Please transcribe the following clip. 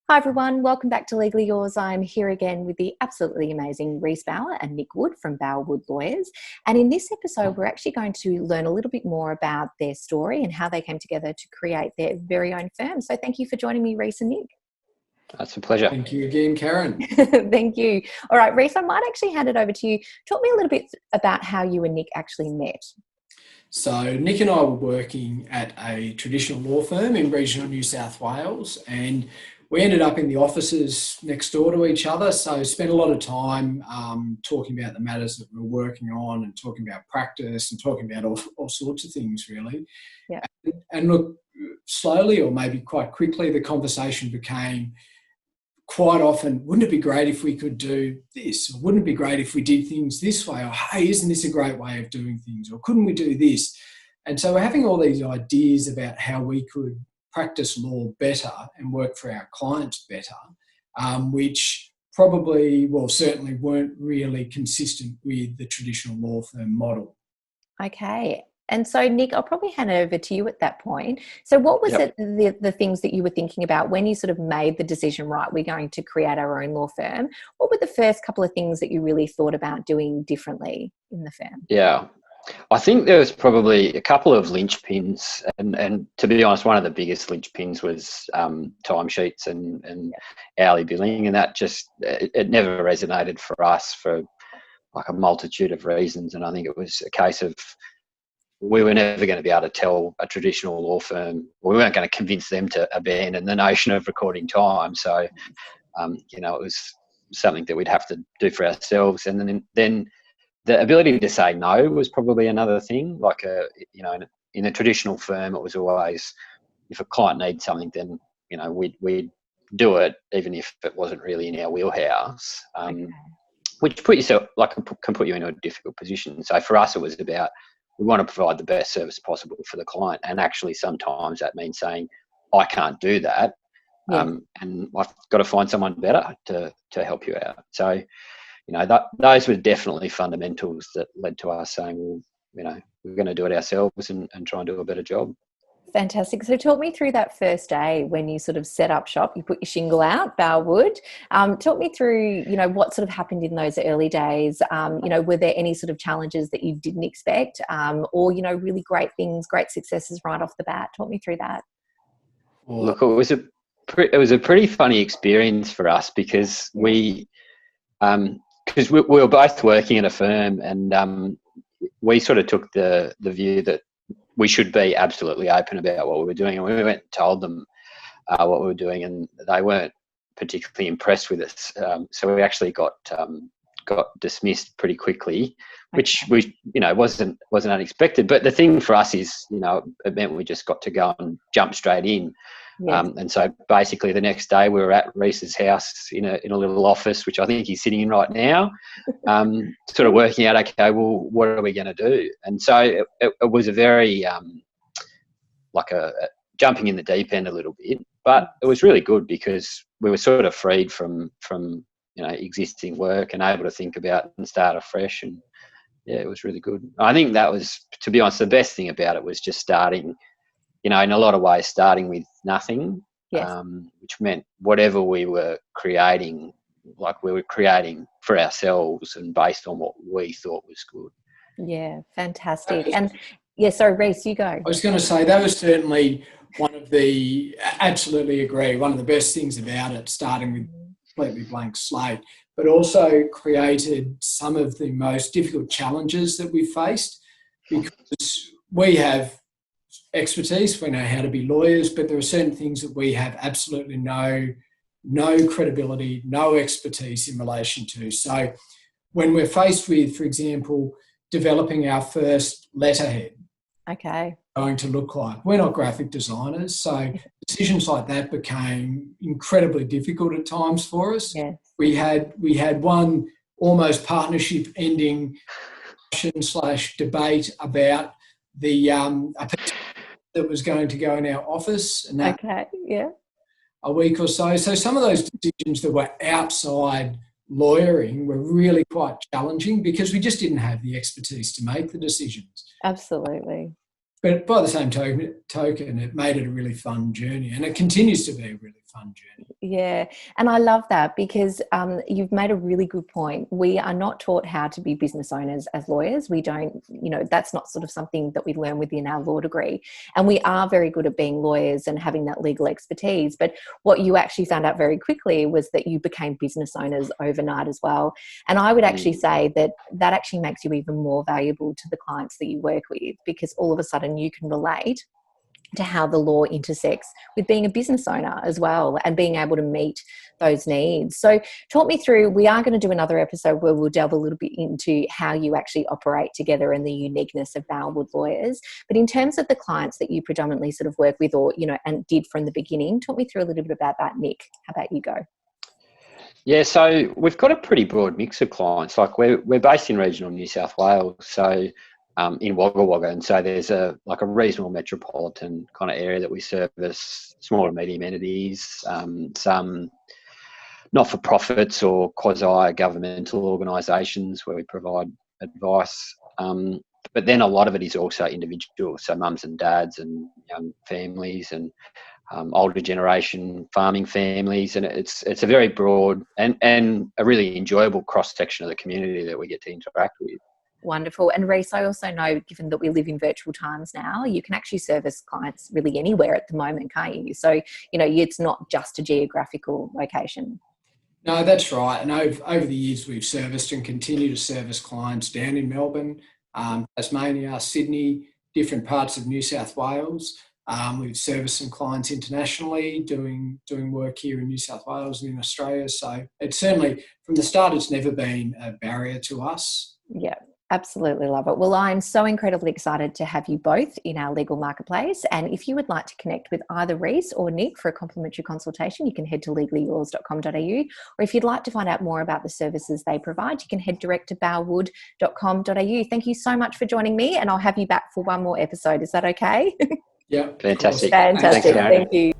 Hi everyone, welcome back to Legally Yours. I'm here again with the absolutely amazing Reece Bauer and Nick Wood from Bauer Wood Lawyers. And in this episode, we're actually going to learn a little bit more about their story and how they came together to create their very own firm. So thank you for joining me, Reece and Nick. That's a pleasure. Thank you again, Karen. Thank you. All right, Reece, I might actually hand it over to you. Talk me a little bit about how you and Nick actually met. So Nick and I were working at a traditional law firm in regional New South Wales, and we ended up in the offices next door to each other. So spent a lot of time talking about the matters that we were working on and talking about practice and talking about all sorts of things, really. Yeah. And look, slowly or maybe quite quickly, the conversation became quite often, wouldn't it be great if we could do this? Or wouldn't it be great if we did things this way? Or, hey, isn't this a great way of doing things? Or couldn't we do this? And so we're having all these ideas about how we could practice law better and work for our clients better, which probably, well, certainly weren't really consistent with the traditional law firm model. Okay. And so, Nick, I'll probably hand it over to you at that point. So what was it, the things that you were thinking about when you sort of made the decision, right, we're going to create our own law firm? What were the first couple of things that you really thought about doing differently in the firm? Yeah, I think there was probably a couple of linchpins, and to be honest, one of the biggest linchpins was timesheets and hourly billing, and that just it never resonated for us for like a multitude of reasons. And I think it was a case of we were never going to be able to tell a traditional law firm, we weren't going to convince them to abandon the notion of recording time. So, it was something that we'd have to do for ourselves, and then the ability to say no was probably another thing. Like, in a traditional firm, it was always, if a client needs something, then, we'd do it, even if it wasn't really in our wheelhouse, which can put you in a difficult position. So for us, it was about, we want to provide the best service possible for the client. And actually, sometimes that means saying, I can't do that. And I've got to find someone better to help you out. So, those were definitely fundamentals that led to us saying, well, we're going to do it ourselves and try and do a better job. Fantastic. So talk me through that first day when you sort of set up shop, you put your shingle out, Bauer Wood. Talk me through, what sort of happened in those early days. Were there any sort of challenges that you didn't expect, or, really great things, great successes right off the bat? Talk me through that. Look, it was a pretty funny experience for us because we were both working in a firm, and we sort of took the view that we should be absolutely open about what we were doing. And we went and told them what we were doing, and they weren't particularly impressed with us. So we actually got dismissed pretty quickly, which wasn't unexpected. But the thing for us is, it meant we just got to go and jump straight in. Yes. And so basically the next day we were at Reece's house in a little office, which I think he's sitting in right now, sort of working out, okay, well, what are we going to do? And so it was a very, jumping in the deep end a little bit, but it was really good because we were sort of freed from existing work and able to think about and start afresh. And yeah, it was really good. I think that was, to be honest, the best thing about it was just starting, in a lot of ways, starting with nothing, which meant whatever we were creating, we were creating for ourselves and based on what we thought was good. Yeah, fantastic. And sorry, Reece, you go. I was going to say that was certainly absolutely agree, one of the best things about it, starting with completely blank slate, but also created some of the most difficult challenges that we faced, because we have expertise, we know how to be lawyers, but there are certain things that we have absolutely no credibility, no expertise in relation to. So when we're faced with, for example, developing our first letterhead, going to look like, we're not graphic designers, so decisions like that became incredibly difficult at times for us. Yeah. We had one almost partnership ending /debate about the that was going to go in our office, and that a week or so. So some of those decisions that were outside lawyering were really quite challenging because we just didn't have the expertise to make the decisions. Absolutely. But by the same token, it made it a really fun journey, and it continues to be a really fun journey. Yeah, and I love that because you've made a really good point. We are not taught how to be business owners as lawyers. We don't, that's not sort of something that we learn within our law degree. And we are very good at being lawyers and having that legal expertise. But what you actually found out very quickly was that you became business owners overnight as well. And I would actually say that that actually makes you even more valuable to the clients that you work with, because all of a sudden you can relate to how the law intersects with being a business owner as well and being able to meet those needs. So talk me through, we are going to do another episode where we'll delve a little bit into how you actually operate together and the uniqueness of Bowerwood Lawyers. But in terms of the clients that you predominantly sort of work with or, and did from the beginning, talk me through a little bit about that, Nick. How about you go? Yeah, so we've got a pretty broad mix of clients. Like we're based in regional New South Wales, so in Wagga Wagga, and so there's a reasonable metropolitan kind of area that we service, small and medium entities, some not-for-profits or quasi-governmental organisations where we provide advice. But then a lot of it is also individuals, so mums and dads and young families and older generation farming families, and it's a very broad and a really enjoyable cross-section of the community that we get to interact with. Wonderful. And Reece, I also know, given that we live in virtual times now, you can actually service clients really anywhere at the moment, can't you? So, it's not just a geographical location. No, that's right. And over the years, we've serviced and continue to service clients down in Melbourne, Tasmania, Sydney, different parts of New South Wales. We've serviced some clients internationally, doing work here in New South Wales and in Australia. So it's certainly, from the start, it's never been a barrier to us. Yeah. Absolutely love it. Well, I'm so incredibly excited to have you both in our legal marketplace. And if you would like to connect with either Reece or Nick for a complimentary consultation, you can head to legallyyours.com.au. Or if you'd like to find out more about the services they provide, you can head direct to bowerwood.com.au. Thank you so much for joining me, and I'll have you back for one more episode. Is that okay? Yeah. Fantastic. Fantastic. Thanks, Thank you.